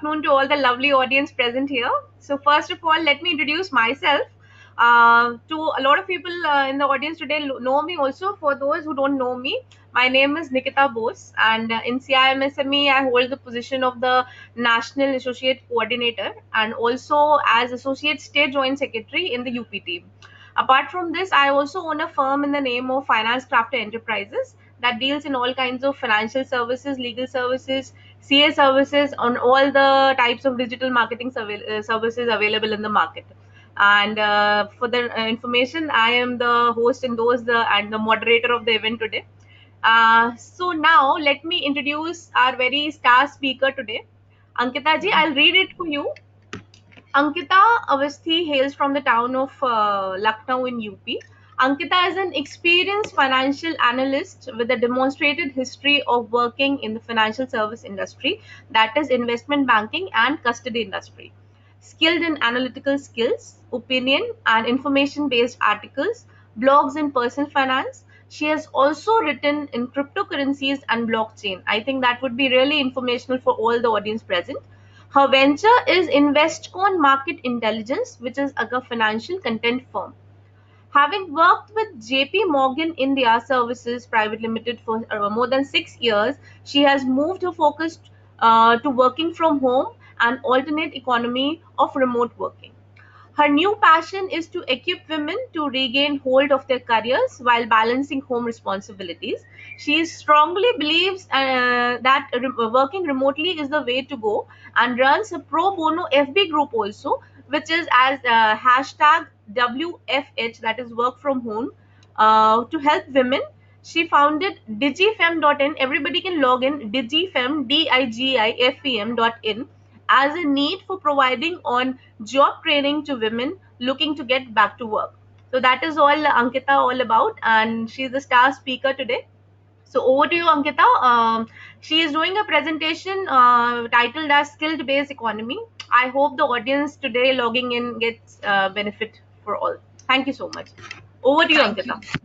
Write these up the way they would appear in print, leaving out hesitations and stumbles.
afternoon to all the lovely audience present here. So, first of all, let me introduce myself. To a lot of people in the audience today know me also. For those who don't know me, my name is Nikita Bose, and in CIMSME, I hold the position of the National Associate Coordinator and also as Associate State Joint Secretary in the UP team. Apart from this, I also own a firm in the name of Finance Crafter Enterprises that deals in all kinds of financial services, legal services, CA services, on all the types of digital marketing services available in the market. And for the information, I am the host and and the moderator of the event today. So now let me introduce our very star speaker today, Ankita ji. I'll read it for you. Ankita Avasthi hails from the town of Lucknow in UP. Ankita is an experienced financial analyst with a demonstrated history of working in the financial service industry, that is, investment banking and custody industry. Skilled in analytical skills, opinion, and information based articles, blogs in personal finance. She has also written in cryptocurrencies and blockchain. I think that would be really informational for all the audience present. Her venture is Investcon Market Intelligence, which is a financial content firm. Having worked with JP Morgan India Services Private Limited for more than 6 years, she has moved her focus to working from home and alternate economy of remote working. Her new passion is to equip women to regain hold of their careers while balancing home responsibilities. She strongly believes that working remotely is the way to go and runs a pro bono FB group also, which is as hashtag WFH, that is work from home, to help women. She founded digifem.in. Everybody can log in digifem, digifem.in, as a need for providing on job training to women looking to get back to work. So that is all Ankita all about, and she's the star speaker today. So over to you, Ankita. She is doing a presentation titled as "Skilled Based Economy." I hope the audience today logging in gets benefit for all. Thank you so much. Over to you, Thank you. Ankita.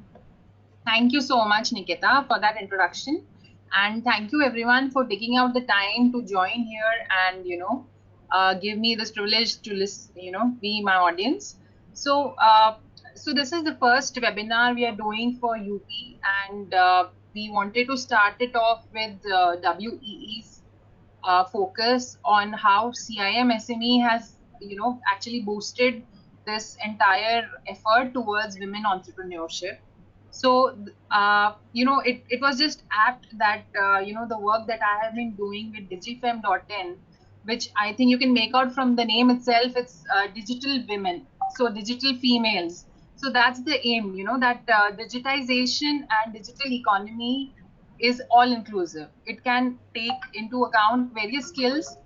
Thank you so much, Nikita, for that introduction. And thank you everyone for taking out the time to join here and, give me this privilege to listen, be my audience. So this is the first webinar we are doing for UP, and we wanted to start it off with WEE's focus on how CIM SME has, actually boosted this entire effort towards women entrepreneurship. So, it was just apt that, the work that I have been doing with digifem.in, which I think you can make out from the name itself, it's digital women, so digital females. So that's the aim, that digitization and digital economy is all inclusive. It can take into account various skills,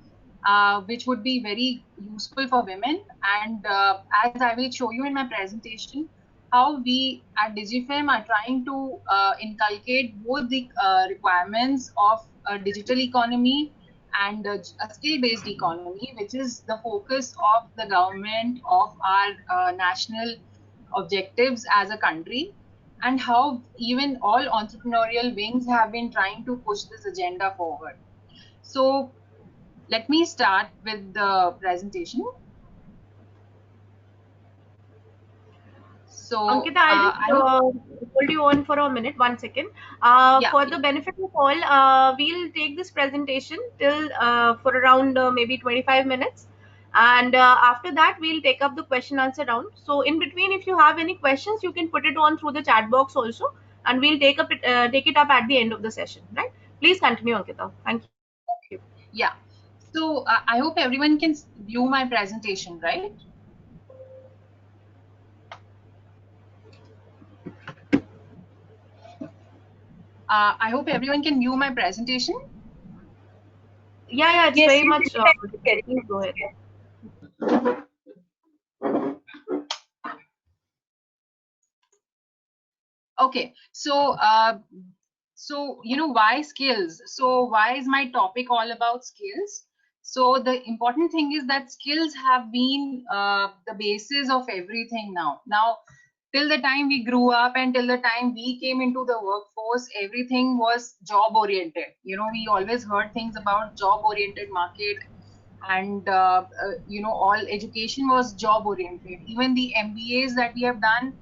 which would be very useful for women. And as I will show you in my presentation, how we at Digifem are trying to inculcate both the requirements of a digital economy and a skill-based economy, which is the focus of the government, of our national objectives as a country, and how even all entrepreneurial wings have been trying to push this agenda forward. So let me start with the presentation. So Ankita, I'll just hold you on for a minute, 1 second. For the benefit of all, we'll take this presentation till for around maybe 25 minutes. And after that, we'll take up the question answer round. So in between, if you have any questions, you can put it on through the chat box also, and we'll take it up at the end of the session, right? Please continue, Ankita. Thank you. Yeah. So I hope everyone can view my presentation, right? I hope everyone can view my presentation. Yeah, it's yes, very much. Please go ahead. Okay, so why skills? So why is my topic all about skills? So the important thing is that skills have been the basis of everything now. Now, till the time we grew up and till the time we came into the workforce, everything was job oriented. We always heard things about job oriented market, and all education was job oriented. Even the MBAs that we have done,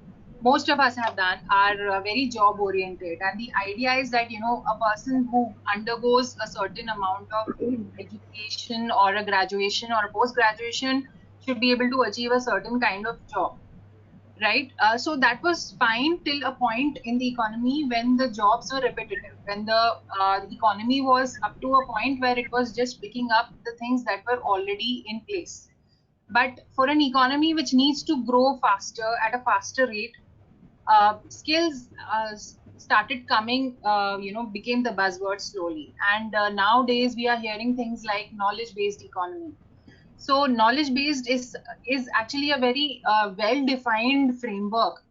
most of us have done, are very job oriented. And the idea is that a person who undergoes a certain amount of education or a graduation or a post graduation should be able to achieve a certain kind of job, right? So that was fine till a point in the economy when the jobs were repetitive, when the economy was up to a point where it was just picking up the things that were already in place. But for an economy which needs to grow faster at a faster rate, skills started coming, became the buzzword slowly. And nowadays we are hearing things like knowledge based economy. So knowledge based is actually a very well defined framework,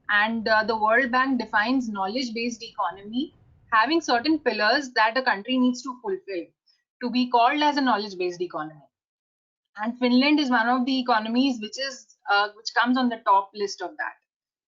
and the World Bank defines knowledge based economy having certain pillars that a country needs to fulfill to be called as a knowledge based economy. And Finland is one of the economies which comes on the top list of that.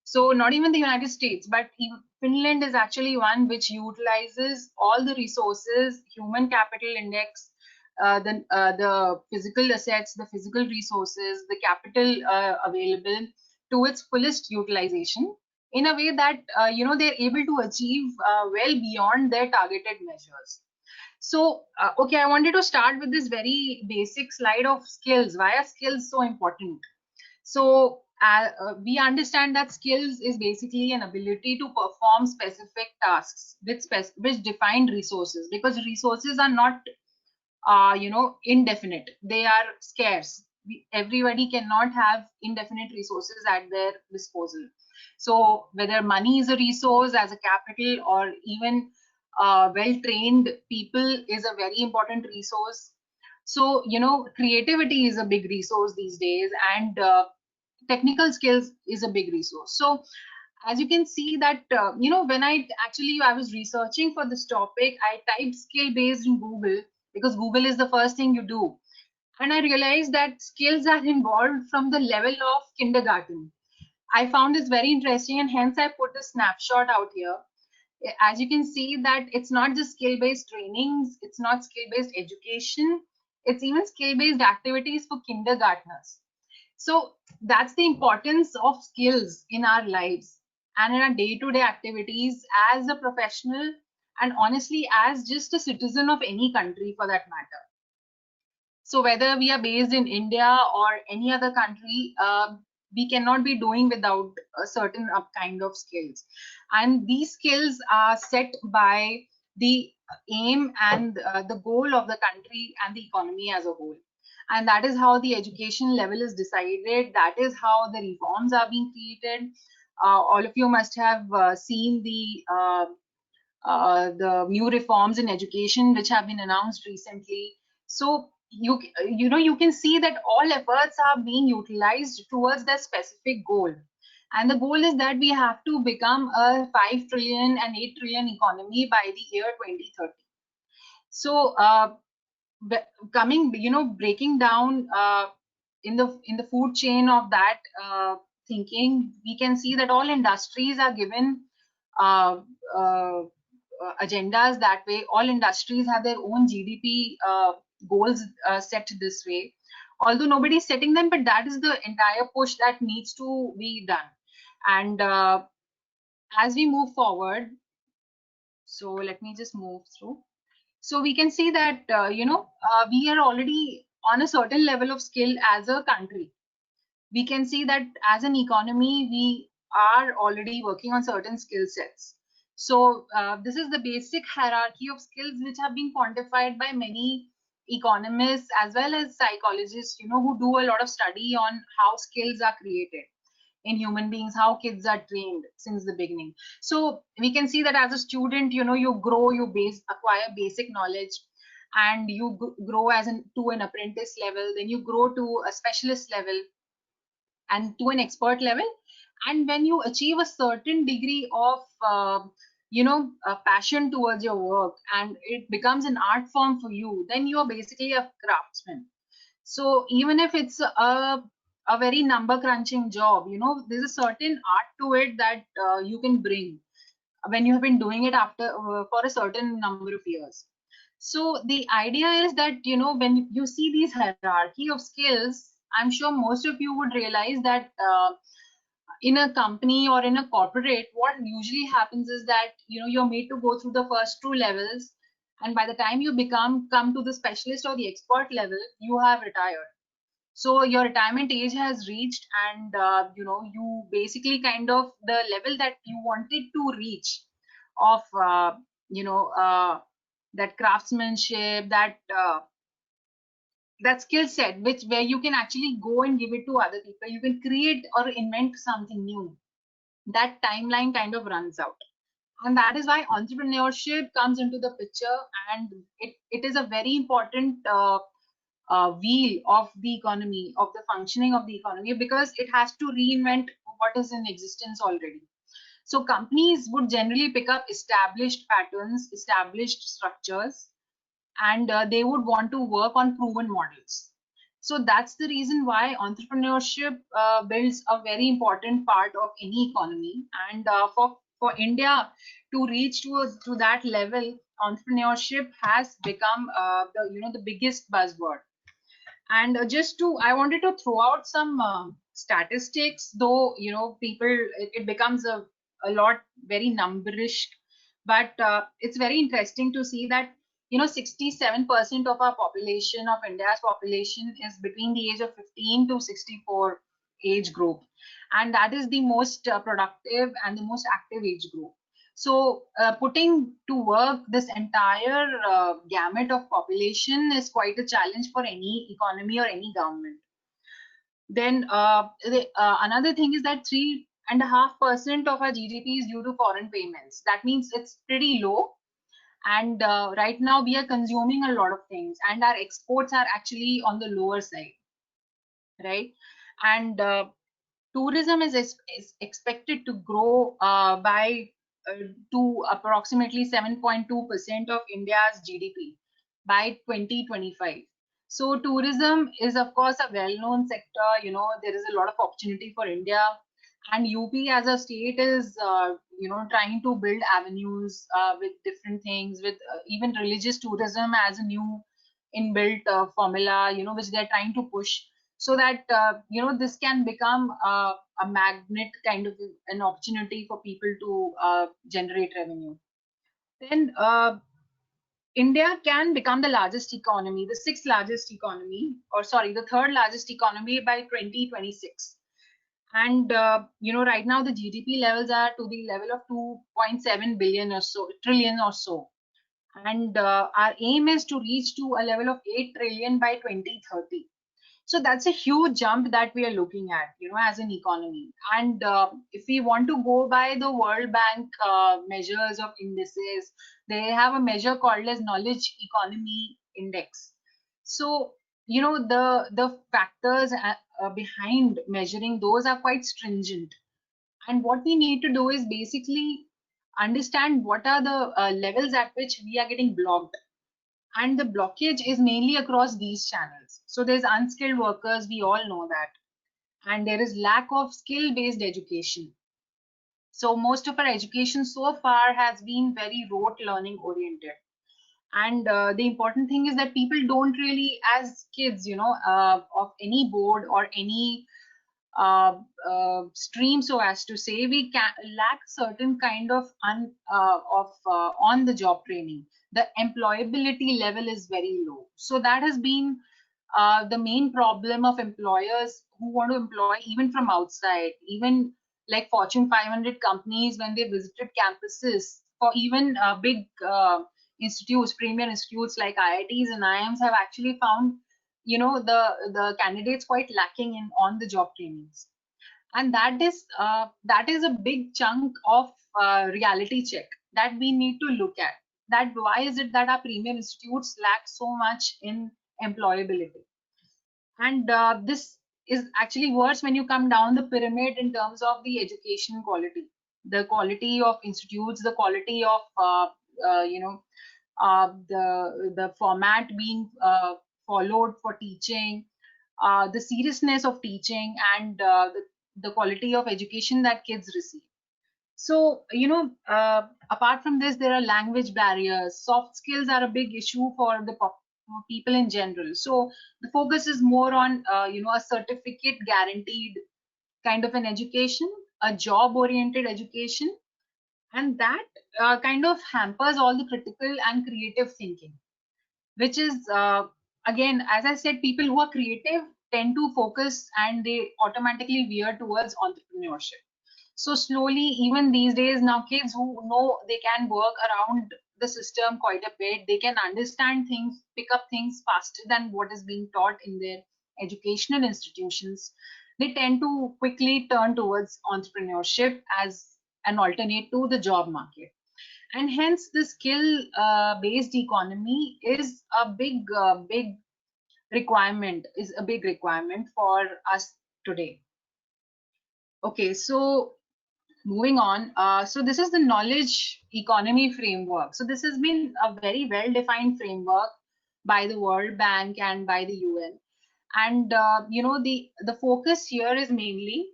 So not even the United States, but even Finland is actually one which utilizes all the resources, human capital index, the physical assets, the physical resources, the capital available to its fullest utilization in a way that they're able to achieve well beyond their targeted measures. So, okay, I wanted to start with this very basic slide of skills. Why are skills so important? So, we understand that skills is basically an ability to perform specific tasks with which defined resources, because resources are not, indefinite. They are scarce. Everybody cannot have indefinite resources at their disposal. So, whether money is a resource as a capital, or even well-trained people is a very important resource. So, creativity is a big resource these days, and technical skills is a big resource. So, as you can see that, when I was researching for this topic, I typed skill based in Google, because Google is the first thing you do. And I realized that skills are involved from the level of kindergarten. I found this very interesting, and hence I put a snapshot out here. As you can see that it's not just skill based trainings, it's not skill based education, it's even skill based activities for kindergartners. So that's the importance of skills in our lives and in our day-to-day activities as a professional, and honestly as just a citizen of any country for that matter. So whether we are based in India or any other country, we cannot be doing without a certain kind of skills. And these skills are set by the aim and the goal of the country and the economy as a whole. And that is how the education level is decided. That is how the reforms are being created. All of you must have seen the new reforms in education which have been announced recently. So you can see that all efforts are being utilized towards that specific goal. And the goal is that we have to become a 5 trillion and 8 trillion economy by the year 2030. So breaking down in the food chain of that thinking, we can see that all industries are given uh, uh, agendas that way. All industries have their own GDP goals set this way, although nobody is setting them, but that is the entire push that needs to be done. And as we move forward, so let me just move through. So we can see that we are already on a certain level of skill as a country. We can see that as an economy, we are already working on certain skill sets. So this is the basic hierarchy of skills which have been quantified by many economists as well as psychologists, who do a lot of study on how skills are created in human beings, how kids are trained since the beginning. So we can see that as a student, you grow, you acquire basic knowledge, and you grow to an apprentice level, then you grow to a specialist level and to an expert level. And when you achieve a certain degree of passion towards your work, and it becomes an art form for you, then you are basically a craftsman. So even if it's a very number crunching job, there's a certain art to it that you can bring when you have been doing it after for a certain number of years. So the idea is that, you know, when you see these hierarchy of skills, I'm sure most of you would realize that in a company or in a corporate, what usually happens is that, you know, you're made to go through the first two levels, and by the time you come to the specialist or the expert level, you have retired. So your retirement age has reached, and you know, you basically kind of the level that you wanted to reach of you know, that craftsmanship, that skill set, which where you can actually go and give it to other people, you can create or invent something new, that timeline kind of runs out. And that is why entrepreneurship comes into the picture, and it is a very important wheel of the economy, of the functioning of the economy, because it has to reinvent what is in existence already. So companies would generally pick up established patterns, established structures, and they would want to work on proven models. So that's the reason why entrepreneurship builds a very important part of any economy. And for India to reach to that level, entrepreneurship has become the, you know, the biggest buzzword. And just to, I wanted to throw out some statistics, though, you know, people, it becomes a lot very numberish, but it's very interesting to see that, you know, 67% of our population, of India's population, is between the age of 15 to 64 age group. And that is the most productive and the most active age group. So putting to work this entire gamut of population is quite a challenge for any economy or any government. Then another thing is that 3.5% of our GDP is due to foreign payments. That means it's pretty low. And right now we are consuming a lot of things, and our exports are actually on the lower side, right? And tourism is expected to grow by to approximately 7.2% of India's GDP by 2025. So tourism is, of course, a well-known sector. You know, there is a lot of opportunity for India, and UP as a state is, you know, trying to build avenues with different things, with even religious tourism as a new inbuilt formula, you know, which they're trying to push, so that you know, this can become a magnet kind of an opportunity for people to generate revenue. Then India can become the largest economy, the sixth largest economy, or sorry, the third largest economy by 2026. And you know, right now the GDP levels are to the level of 2.7 billion or so, trillion or so. And our aim is to reach to a level of 8 trillion by 2030. So that's a huge jump that we are looking at, you know, as an economy. And if we want to go by the World Bank measures of indices, they have a measure called as Knowledge Economy Index. So, you know, the factors behind measuring those are quite stringent. And what we need to do is basically understand what are the levels at which we are getting blocked, and the blockage is mainly across these channels. So there's unskilled workers, we all know that, and there is lack of skill based education. So most of our education so far has been very rote learning oriented. And the important thing is that people don't really, as kids, you know, of any board or any stream, so as to say, we can lack certain kind of on the job training. The employability level is very low, so that has been the main problem of employers who want to employ even from outside. Even like Fortune 500 companies, when they visited campuses for even big institutes, premier institutes like IITs and IIMs, have actually found, you know, the candidates quite lacking in on the job trainings. And that is a big chunk of reality check that we need to look at, that why is it that our premier institutes lack so much in employability. And this is actually worse when you come down the pyramid in terms of the education quality, the quality of institutes, the quality of you know, the format being followed for teaching, the seriousness of teaching, and the quality of education that kids receive. So, apart from this, there are language barriers. Soft skills are a big issue for the for people in general. So the focus is more on, a certificate guaranteed kind of an education, a job oriented education, and that kind of hampers all the critical and creative thinking, which is, again, as I said, people who are creative tend to focus and they automatically veer towards entrepreneurship. So slowly, even these days, now kids who know they can work around the system quite a bit, they can understand things, pick up things faster than what is being taught in their educational institutions. They tend to quickly turn towards entrepreneurship as an alternate to the job market. And hence, the skill based economy is a big requirement, is a big requirement for us today. Okay, so moving on, so this is the knowledge economy framework. So this has been a very well defined framework by the World Bank and by the UN. And the focus here is mainly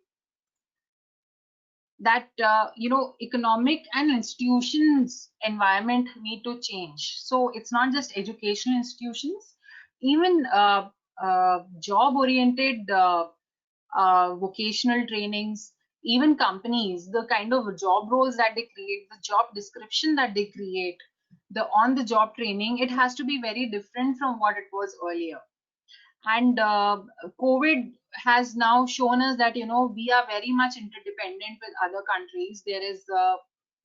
that economic and institutions environment need to change. So it's not just educational institutions, even job oriented vocational trainings, even companies, the kind of job roles that they create, the job description that they create, the on the job training, it has to be very different from what it was earlier. And COVID has now shown us that we are very much interdependent with other countries. There is a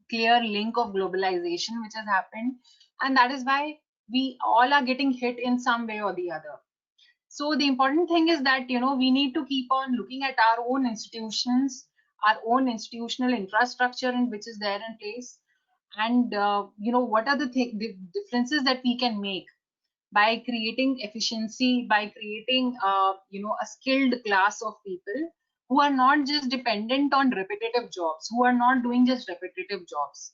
clear link of globalization which has happened, and that is why we all are getting hit in some way or the other. So the important thing is that we need to keep on looking at our own institutions, our own institutional infrastructure in which is there in place, and what are the differences that we can make by creating efficiency, by creating a skilled class of people who are not just dependent on repetitive jobs, who are not doing just repetitive jobs.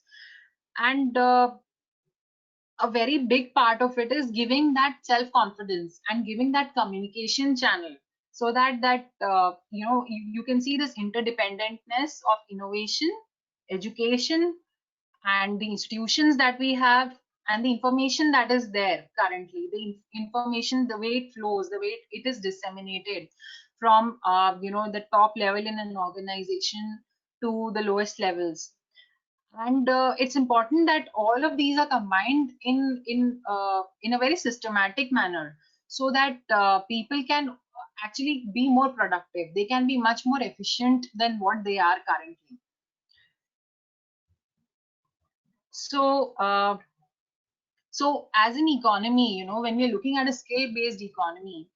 And a very big part of it is giving that self confidence and giving that communication channel, so that you can see this interdependentness of innovation, education, and the institutions that we have, and the information that is there currently, the information, the way it flows, the way it is disseminated from the top level in an organization to the lowest levels. And it's important that all of these are combined in a very systematic manner, so that people can actually be more productive, they can be much more efficient than what they are currently. So so as an economy, when we're looking at a skill-based economy,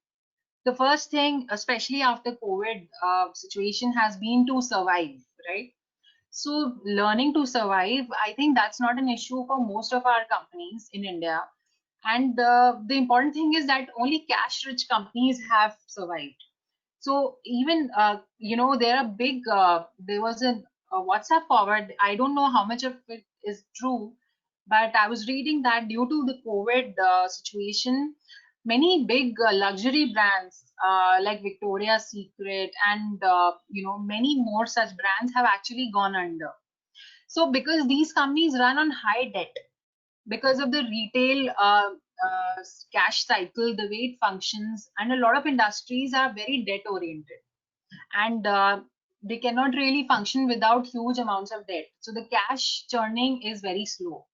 the first thing, especially after COVID situation, has been to survive, right? So learning to survive, I think that's not an issue for most of our companies in India. And the important thing is that only cash-rich companies have survived. So even there are there was a WhatsApp forward. I don't know how much of it is true, but I was reading that due to the COVID situation, many big luxury brands like Victoria's Secret and many more such brands have actually gone under. So because these companies run on high debt, because of the retail cash cycle, the way it functions, and a lot of industries are very debt oriented, and they cannot really function without huge amounts of debt. So the cash churning is very slow,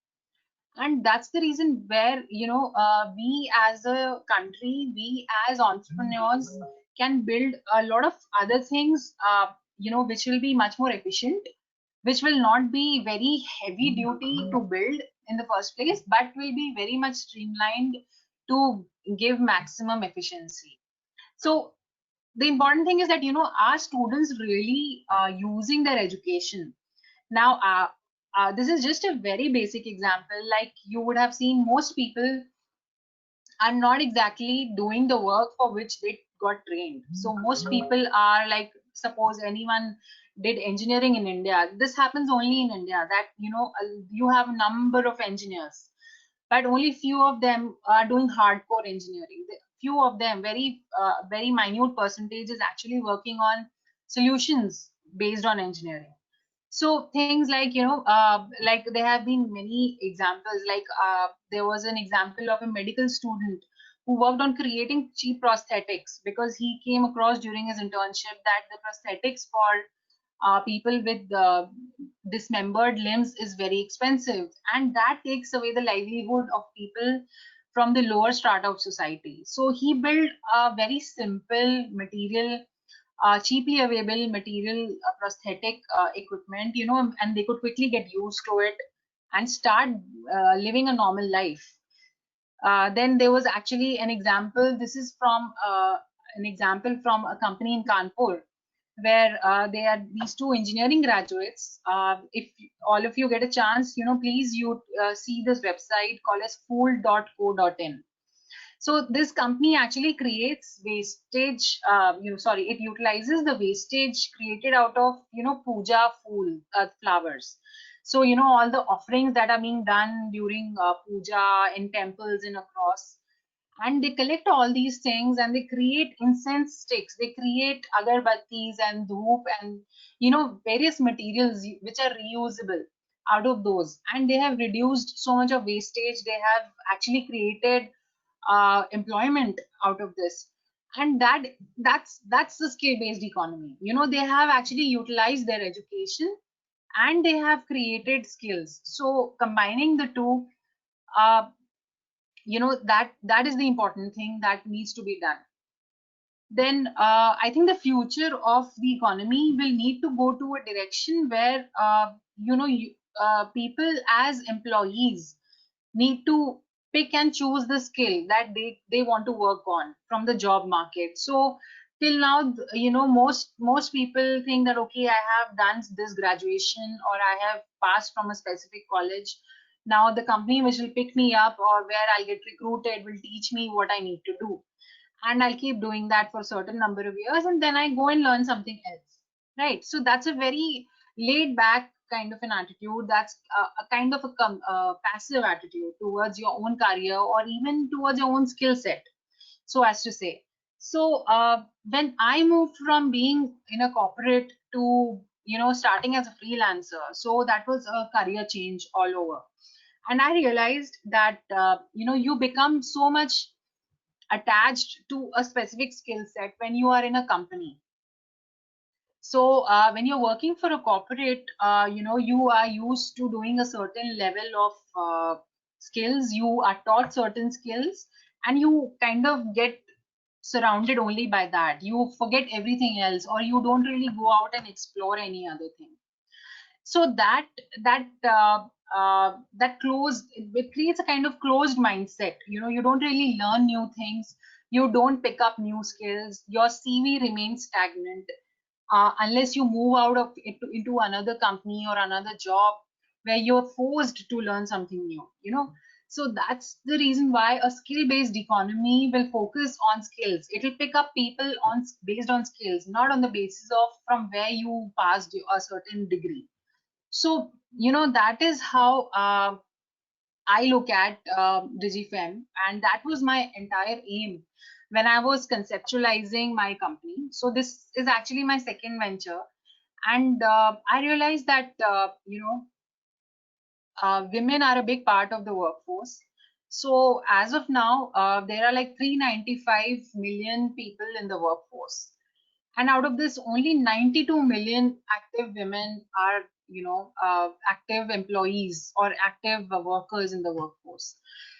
and that's the reason where we as a country, we as entrepreneurs can build a lot of other things, which will be much more efficient, which will not be very heavy duty to build in the first place, but will be very much streamlined to give maximum efficiency. So the important thing is that our students really using their education now. This is just a very basic example. Like, you would have seen, most people are not exactly doing the work for which they got trained. So most people are like, suppose anyone did engineering in India. This happens only in India, that you have a number of engineers, but only few of them are doing hardcore engineering. Few of them, very minute percentage, is actually working on solutions based on engineering. So things like, like there have been many examples, like there was an example of a medical student who worked on creating cheap prosthetics because he came across during his internship that the prosthetics for people with dismembered limbs is very expensive, and that takes away the livelihood of people from the lower strata of society. So he built a very simple material, cheaply available material, prosthetic equipment, and they could quickly get used to it and start living a normal life. Then there was actually an example. This is from an example from a company in Kanpur, where they are these two engineering graduates. If all of you get a chance, please you see this website called as fool.co.in. So this company actually creates wastage, sorry, it utilizes the wastage created out of, puja flowers. So, all the offerings that are being done during puja in temples and across, and they collect all these things and they create incense sticks, they create agarbattis and dhoop and, various materials which are reusable out of those. And they have reduced so much of wastage. They have actually created employment out of this, and that's the skill based economy. They have actually utilized their education and they have created skills. So combining the two, uh, that is the important thing that needs to be done. Then I think the future of the economy will need to go to a direction where people as employees need to pick and choose the skill that they want to work on from the job market. So till now, most people think that, okay, I have done this graduation or I have passed from a specific college. Now the company which will pick me up or where I'll get recruited will teach me what I need to do, and I'll keep doing that for a certain number of years, and then I go and learn something else. Right. So that's a very laid back kind of an attitude. That's a kind of a passive attitude towards your own career or even towards your own skill set, so as to say. So when I moved from being in a corporate to, starting as a freelancer, so that was a career change all over. And I realized that, you become so much attached to a specific skill set when you are in a company. So when you're working for a corporate, you are used to doing a certain level of skills. You are taught certain skills, and you kind of get surrounded only by that. You forget everything else, or you don't really go out and explore any other thing. So that that closed, it creates a kind of closed mindset. You don't really learn new things, you don't pick up new skills, your CV remains stagnant unless you move out of it into another company or another job where you're forced to learn something new. So that's the reason why a skill based economy will focus on skills. It'll pick up people on based on skills, not on the basis of from where you passed a certain degree. So, that is how I look at DigiFem, and that was my entire aim when I was conceptualizing my company. So, this is actually my second venture, and I realized that, women are a big part of the workforce. So, as of now, there are like 395 million people in the workforce, and out of this only 92 million active women are, active employees or active workers in the workforce.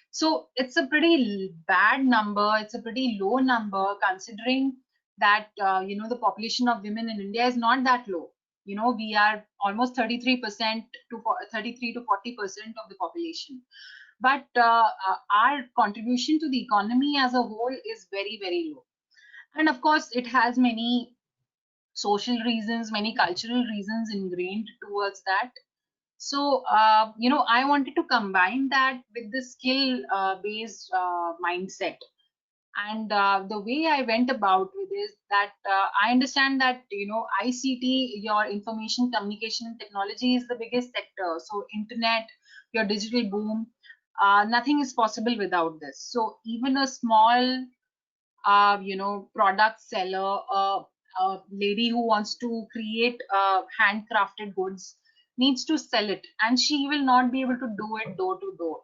So it's a pretty bad number, it's a pretty low number considering that, the population of women in India is not that low. We are almost 33% to 33 to 40% of the population, but our contribution to the economy as a whole is very, very low. And of course, it has many social reasons, many cultural reasons ingrained towards that. So, I wanted to combine that with the skill based mindset. And the way I went about with is that I understand that, ICT, your information communication and technology, is the biggest sector. So, internet, your digital boom, nothing is possible without this. So, even a small product seller, a lady who wants to create handcrafted goods, needs to sell it, and she will not be able to do it door to door.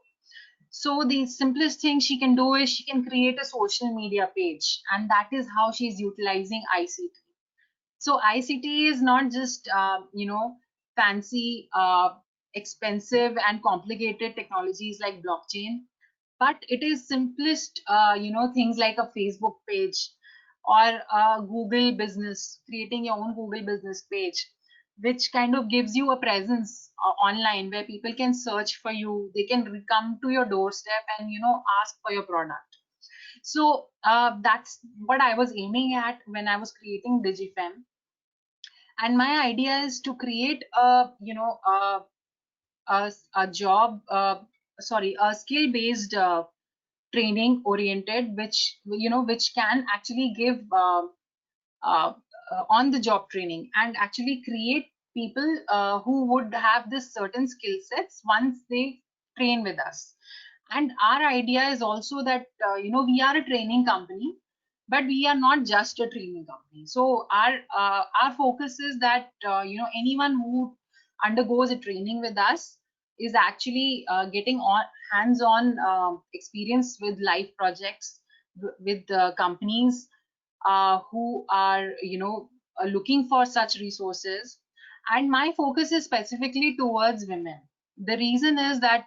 So the simplest thing she can do is she can create a social media page, and that is how she's utilizing ICT. So ICT is not just fancy, expensive, and complicated technologies like blockchain, but it is simplest, things like a Facebook page or a Google business, creating your own Google business page, which kind of gives you a presence online where people can search for you. They can come to your doorstep and ask for your product. So that's what I was aiming at when I was creating DigiFem. And my idea is to create a job, sorry, a skill based training oriented, which can actually give uh, on the job training, and actually create people who would have this certain skill sets once they train with us. And our idea is also that we are a training company, but we are not just a training company. So our focus is that anyone who undergoes a training with us is actually getting on hands-on experience with live projects with companies who are looking for such resources. And my focus is specifically towards women. The reason is that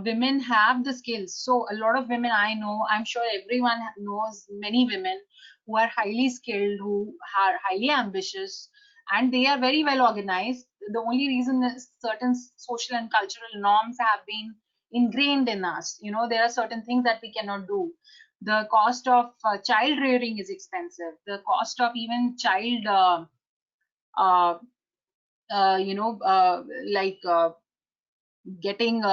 women have the skills. So a lot of women I know, I'm sure everyone knows many women who are highly skilled, who are highly ambitious, and they are very well organized. The only reason is certain social and cultural norms have been ingrained in us. There are certain things that we cannot do. The cost of child rearing is expensive. The cost of even child uh, like getting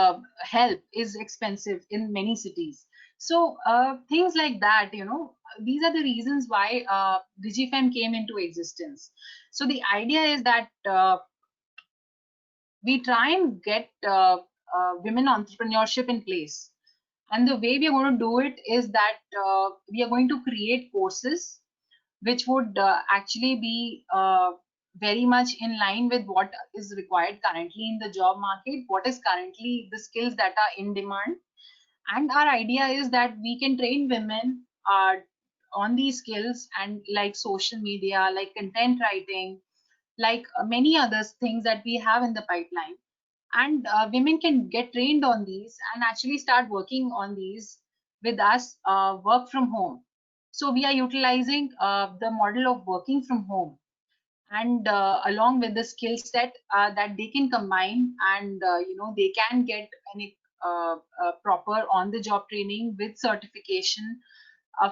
help is expensive in many cities. So things like that, these are the reasons why DigiFem came into existence. So the idea is that we try and get women entrepreneurship in place. And the way we are going to do it is that we are going to create courses which would actually be very much in line with what is required currently in the job market, what is currently the skills that are in demand. And our idea is that we can train women on these skills, and like social media, like content writing, like many other things that we have in the pipeline. And women can get trained on these and actually start working on these with us, work from home. So we are utilizing the model of working from home, and along with the skill set that they can combine, and they can get any proper on the job training with certification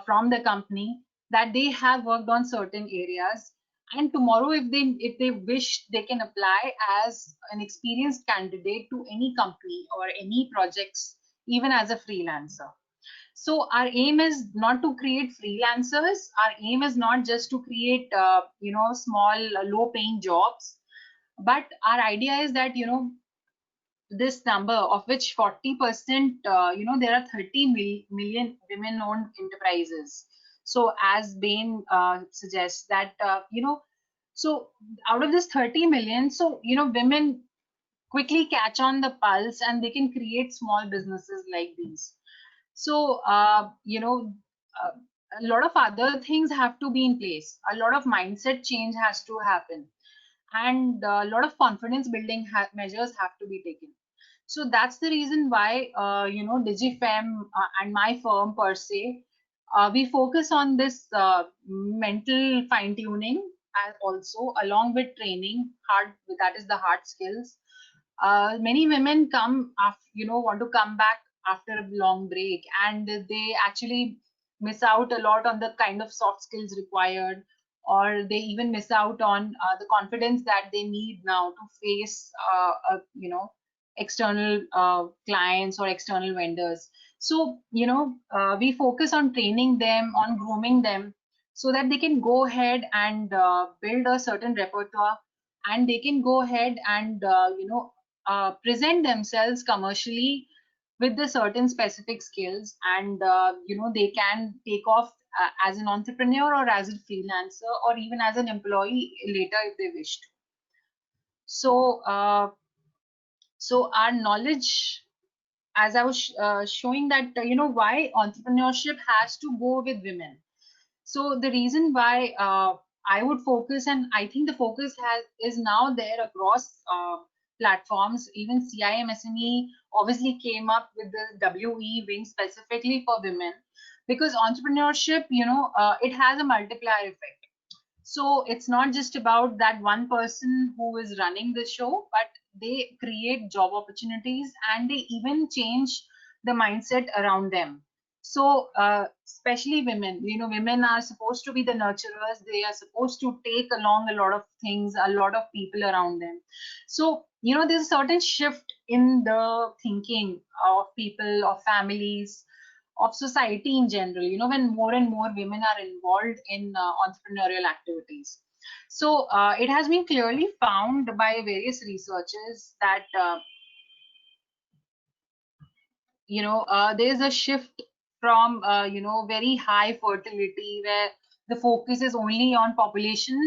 from the company, that they have worked on certain areas. And tomorrow, if they wish, they can apply as an experienced candidate to any company or any projects, even as a freelancer. So our aim is not to create freelancers. Our aim is not just to create small low paying jobs, but our idea is that this number, of which 40%, there are 30 million women owned enterprises. So as Bain suggests that so out of this 30 million, so women quickly catch on the pulse, and they can create small businesses like these. So a lot of other things have to be in place. A lot of mindset change has to happen, and a lot of confidence building measures have to be taken. So that's the reason why DigiFem and my firm per se, we focus on this mental fine tuning, and also along with training hard, that is the hard skills. Many women come after, want to come back after a long break, and they actually miss out a lot on the kind of soft skills required, or they even miss out on the confidence that they need now to face external clients or external vendors. So we focus on training them, on grooming them, so that they can go ahead and build a certain repertoire, and they can go ahead and present themselves commercially with the certain specific skills, and they can take off as an entrepreneur, or as a freelancer, or even as an employee later if they wish to. So, so our knowledge, as I was showing that, why entrepreneurship has to go with women. So the reason why I would focus, and I think the focus is now there across platforms. Even CIMSME obviously came up with the WE wing specifically for women, because entrepreneurship, it has a multiplier effect. So it's not just about that one person who is running the show, but they create job opportunities and they even change the mindset around them. So especially women, women are supposed to be the nurturers. They are supposed to take along a lot of things, a lot of people around them. So there's a certain shift in the thinking of people, of families, of society in general, when more and more women are involved in entrepreneurial activities. So it has been clearly found by various researchers that there's a shift from very high fertility, where the focus is only on population.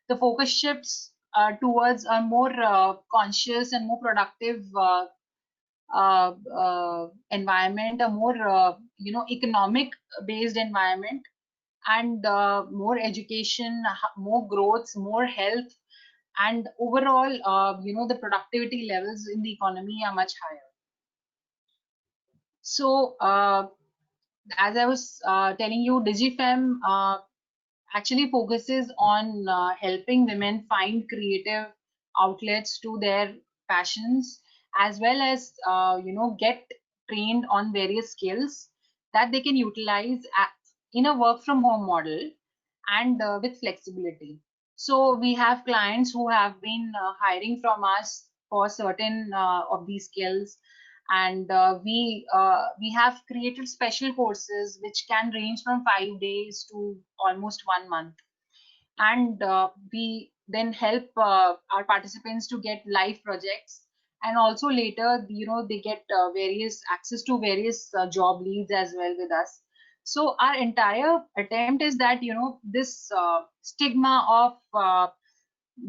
The focus shifts towards a more conscious and more productive environment, a more economic based environment, and more education, more growth, more health, and overall the productivity levels in the economy are much higher. So as I was telling you, DigiFem actually focuses on helping women find creative outlets to their passions, as well as get trained on various skills that they can utilize in a work from home model, and with flexibility. So we have clients who have been hiring from us for certain of these skills, and we have created special courses which can range from 5 days to almost 1 month, and we then help our participants to get live projects, and also later they get various access to various job leads as well with us. So our entire attempt is that this stigma of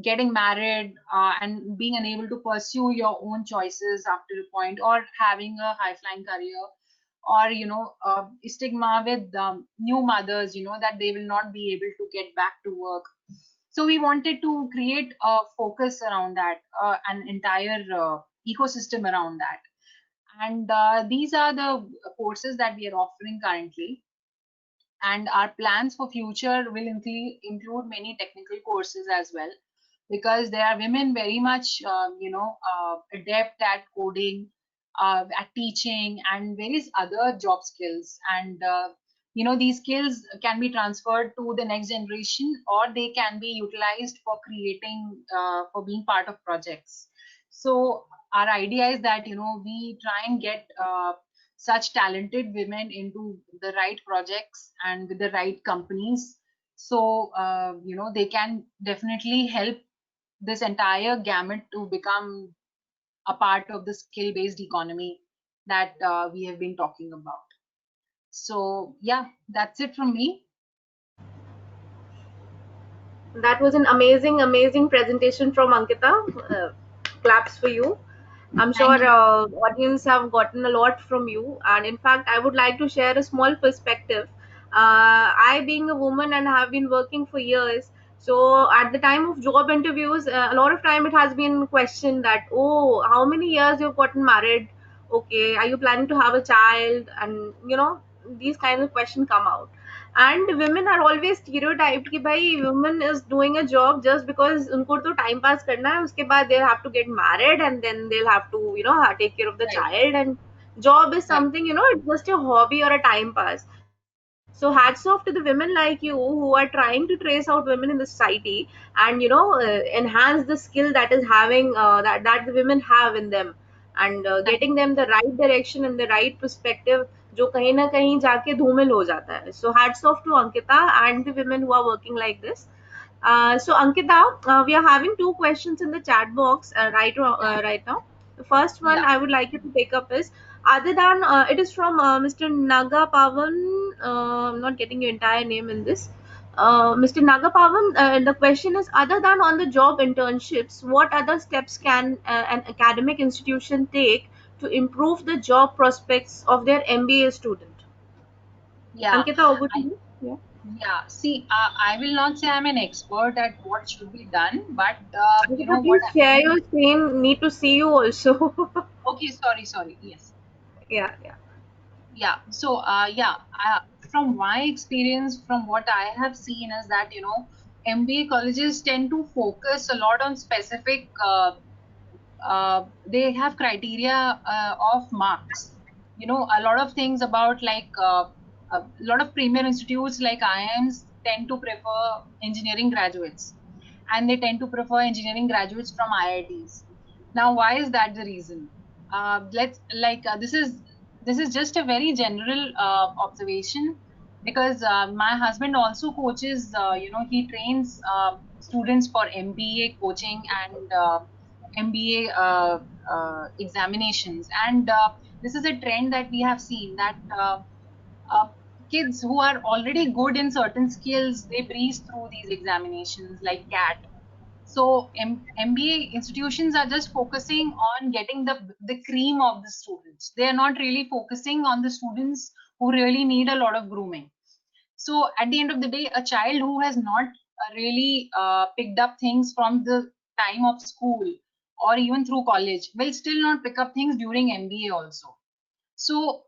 getting married and being unable to pursue your own choices after a point, or having a high flying career, or stigma with new mothers, that they will not be able to get back to work. So we wanted to create a focus around that, an entire ecosystem around that. And these are the courses that we are offering currently. And our plans for future will include many technical courses as well, because there are women very much adept at coding, at teaching, and various other job skills. And these skills can be transferred to the next generation, or they can be utilized for creating, for being part of projects. So our idea is that we try and get such talented women into the right projects and with the right companies, so they can definitely help this entire gamut to become a part of the skill based economy that we have been talking about. So yeah, that's it from me. That was an amazing, amazing presentation from Ankita. Claps for you. I'm sure Thank you. audience have gotten a lot from you. And in fact, I would like to share a small perspective. I, being a woman and have been working for years, so at the time of job interviews, a lot of time it has been questioned that, oh, how many years you've gotten married? Okay, are you planning to have a child? And these kinds of questions come out, and women are always stereotyped कि भाई women is doing a job just because उनको तो time pass करना है, उसके बाद they'll have to get married and then they'll have to take care of the Right, child, and job is right, something, it's just a hobby or a time pass. So hats off to the women like you who are trying to trace out women in the society and enhance the skill that is having that the women have in them, and right. getting them the right direction and the right perspective जो कहीं ना कहीं जाके धूमिल हो जाता है. So hats off to Ankita and the women who are working like this. So Ankita, we are having two questions in the chat box Yeah, right now. The first one yeah. I would like you to take up is, other than it is from Mr. Naga Pavan. I'm not getting your entire name in this. Mr. Nagapavan, the question is, other than on-the-job internships, what other steps can an academic institution take to improve the job prospects of their MBA student? Yeah, Ankita, over to I, you. Yeah. yeah. See, I will not say I'm an expert at what should be done, but you Ankita, know what? please share your screen. Need to see you also. Okay, sorry. Yes. Yeah, yeah. Yeah. So, from my experience, from what I have seen is that, MBA colleges tend to focus a lot on specific, they have criteria of marks. A lot of things about like a lot of premier institutes like IIMs tend to prefer engineering graduates, and they tend to prefer engineering graduates from IITs. Now, why is that the reason? Let's like this is just a very general observation, because my husband also coaches. He trains students for MBA coaching and MBA examinations, and this is a trend that we have seen that uh, kids who are already good in certain skills, they breeze through these examinations like CAT. So MBA institutions are just focusing on getting the cream of the students. They are not really focusing on the students who really need a lot of grooming. So at the end of the day, a child who has not really picked up things from the time of school or even through college will still not pick up things during MBA also. So,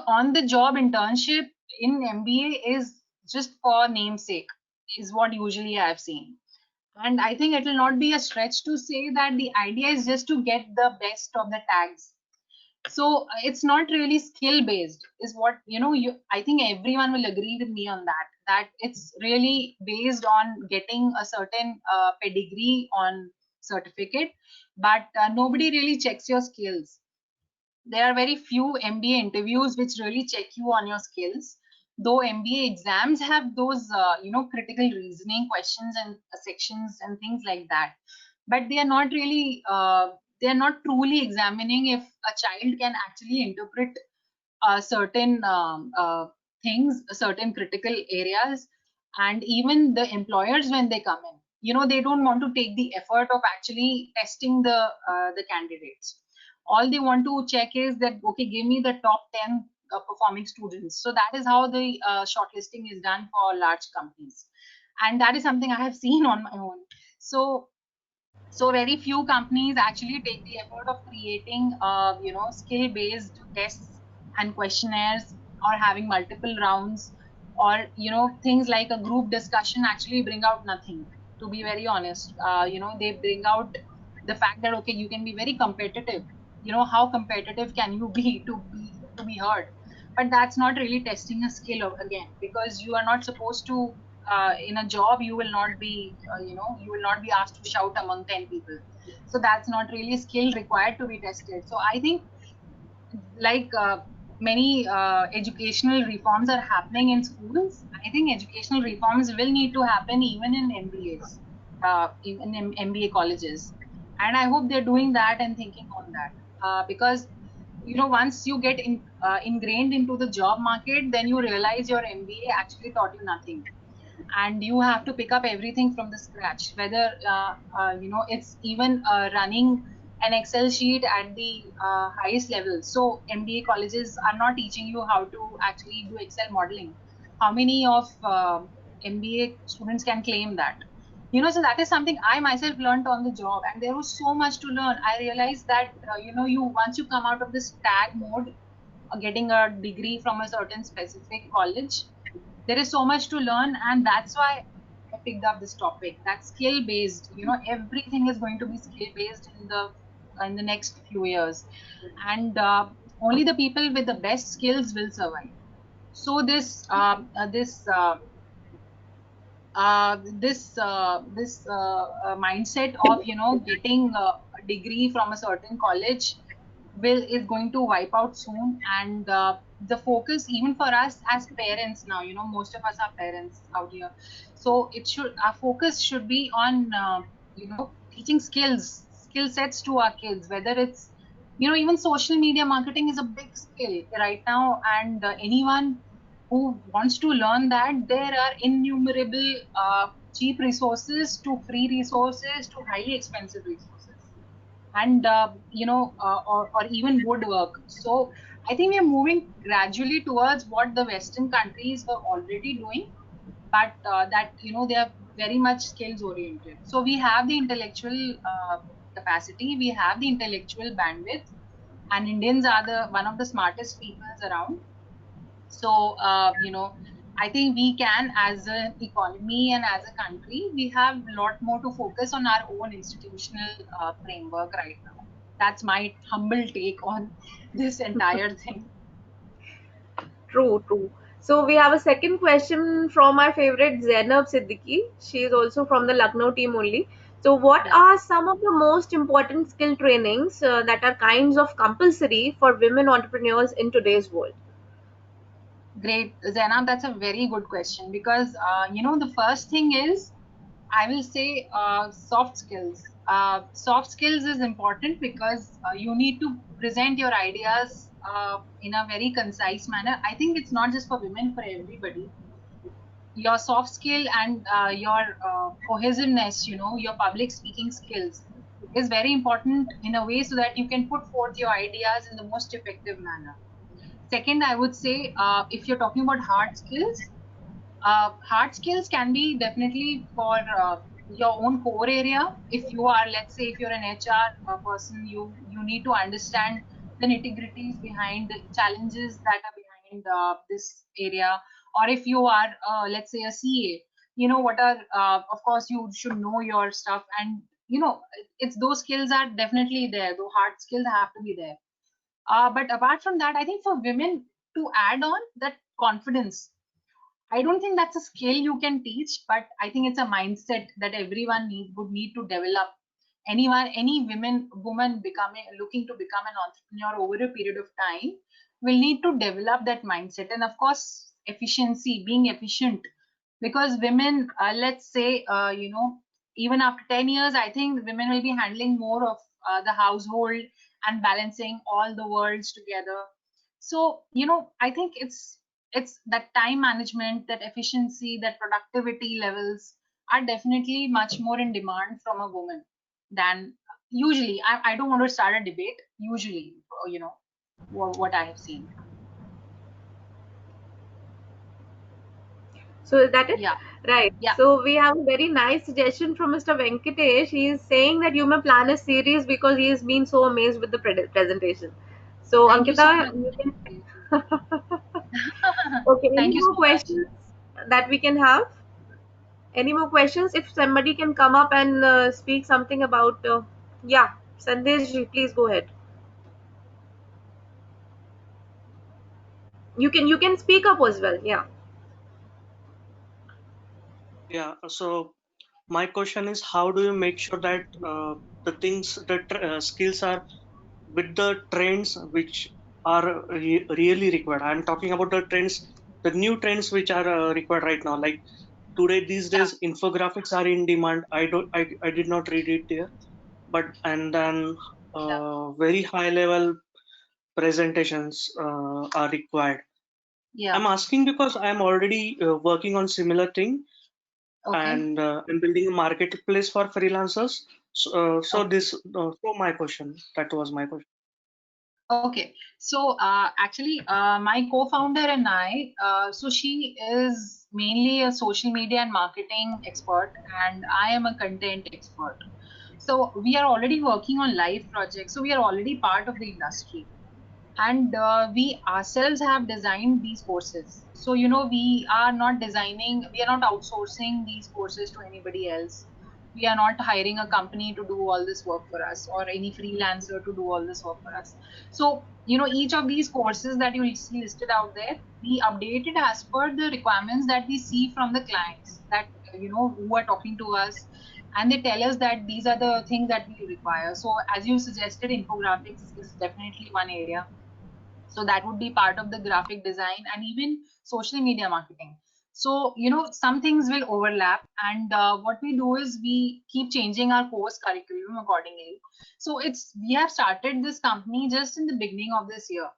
on the job internship in MBA is just for namesake, is what usually I've seen. And I think it will not be a stretch to say that the idea is just to get the best of the tags. So it's not really skill based, is what I think everyone will agree with me on that it's really based on getting a certain pedigree on certificate, but nobody really checks your skills. There are very few MBA interviews which really check you on your skills, though MBA exams have those critical reasoning questions and sections and things like that, but they are not really they are not truly examining if a child can actually interpret certain things, certain critical areas. And even the employers, when they come in, they don't want to take the effort of actually testing the candidates. All they want to check is that, okay, give me the top 10 performing students. So that is how the shortlisting is done for large companies, and that is something I have seen on my own. So very few companies actually take the effort of creating skill based tests and questionnaires, or having multiple rounds, or things like a group discussion actually bring out nothing, to be very honest. They bring out the fact that, okay, you can be very competitive. How competitive can you be to be heard? But that's not really testing a skill again, because you are not supposed to in a job, you will not be you will not be asked to shout among 10 people. So that's not really skill required to be tested. So I think, like many educational reforms are happening in schools, I think educational reforms will need to happen even in MBAs, even in MBA colleges. And I hope they're doing that and thinking on that, because once you get ingrained into the job market, then you realize your MBA actually taught you nothing, and you have to pick up everything from the scratch, whether it's even running an Excel sheet at the highest level. So MBA colleges are not teaching you how to actually do Excel modeling. How many of MBA students can claim that? So that is something I myself learned on the job, and there was so much to learn. I realized that you once you come out of this tag mode, getting a degree from a certain specific college, there is so much to learn. And that's why I picked up this topic, that skill based, everything is going to be skill based in the next few years. And only the people with the best skills will survive. So this mindset of getting a degree from a certain college will is going to wipe out soon. And the focus, even for us as parents now, most of us are parents out here, so our focus should be on teaching skill sets to our kids, whether it's even social media marketing is a big skill right now. And anyone who wants to learn that, there are innumerable cheap resources to free resources to highly expensive resources, and or even woodwork. So I think we are moving gradually towards what the Western countries were already doing, but that they are very much skills oriented. So we have the intellectual capacity, we have the intellectual bandwidth, and Indians are the one of the smartest peoples around. So, I think we can, as an economy and as a country, we have a lot more to focus on our own institutional framework right now. That's my humble take on this entire thing. True, true. So we have a second question from our favorite Zainab Siddiqui. She is also from the Lucknow team only. So what Yeah, are some of the most important skill trainings that are kinds of compulsory for women entrepreneurs in today's world? great. Zainab, that's a very good question because, the first thing is, I will say soft skills. Soft skills is important because you need to present your ideas in a very concise manner. I think it's not just for women, for everybody. Your soft skill and your cohesiveness, your public speaking skills is very important in a way so that you can put forth your ideas in the most effective manner. Second, I would say if you're talking about hard skills can be definitely for your own core area. If you are, let's say, if you're an HR person, you need to understand the nitty-gritties behind the challenges that are behind this area. Or if you are, let's say, a CA, what are, of course, you should know your stuff, and it's those skills are definitely there. Though hard skills have to be there. But apart from that, I think for women to add on that confidence, I don't think that's a skill you can teach, but I think it's a mindset that everyone would need to develop. Any woman looking to become an entrepreneur over a period of time will need to develop that mindset. And of course, efficiency, being efficient, because women, let's say, even after 10 years, I think women will be handling more of the household and balancing all the worlds together. So, I think it's that time management, that efficiency, that productivity levels are definitely much more in demand from a woman than usually. I don't want to start a debate. Usually, what I have seen. So is that it? Yeah, Right. yeah. So we have a very nice suggestion from Mr. Venkatesh. He is saying that you may plan a series because he has been so amazed with the presentation. So Thank you so Ankita, much. you can. Okay. Any Thank you more so much. questions that we can have? Any more questions? If somebody can come up and speak something about, yeah, Sandesh, please go ahead. You can speak up as well. Yeah. Yeah, so my question is, how do you make sure that the skills are with the trends which are really required? I'm talking about the trends, the new trends which are required right now. Like today, these Yeah, days, infographics are in demand. I did not read it there, but and then yeah. very high level presentations are required. Yeah. I'm asking because I'm already working on similar thing, Okay. and I'm building a marketplace for freelancers. Okay. So my question. That was my question. Okay. So actually, my co-founder and I, so she is mainly a social media and marketing expert, and I am a content expert. So we are already working on live projects. So we are already part of the industry, and we ourselves have designed these courses. So we are not we are not outsourcing these courses to anybody else. We are not hiring a company to do all this work for us, or any freelancer to do all this work for us. So each of these courses that you will see listed out there, we update it as per the requirements that we see from the clients that who are talking to us, and they tell us that these are the things that we require. So as you suggested, infographics is definitely one area, so that would be part of the graphic design and even social media marketing. So some things will overlap, and what we do is we keep changing our course curriculum accordingly. So we have started this company just in the beginning of this year,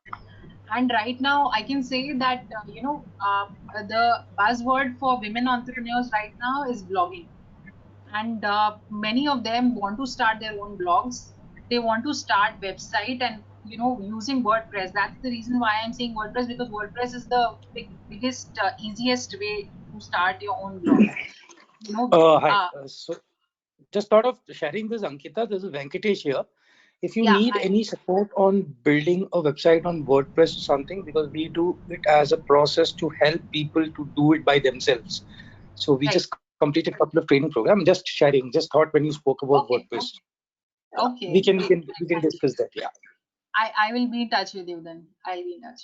And right now, I can say that the buzzword for women entrepreneurs right now is blogging, and many of them want to start their own blogs. They want to start website and using WordPress. That's the reason why I'm saying WordPress, because WordPress is the biggest easiest way to start your own blog. Hi. So just thought of sharing this, Ankita. This is Venkatesh here. If you Yeah, need hi. any support on building a website on WordPress or something, because we do it as a process to help people to do it by themselves. So we Right. just completed a couple of training programs. Just sharing. Just thought when you spoke about Okay. WordPress, yeah, Okay. we can discuss that. Yeah. I will be in touch with you then. I'll be in touch.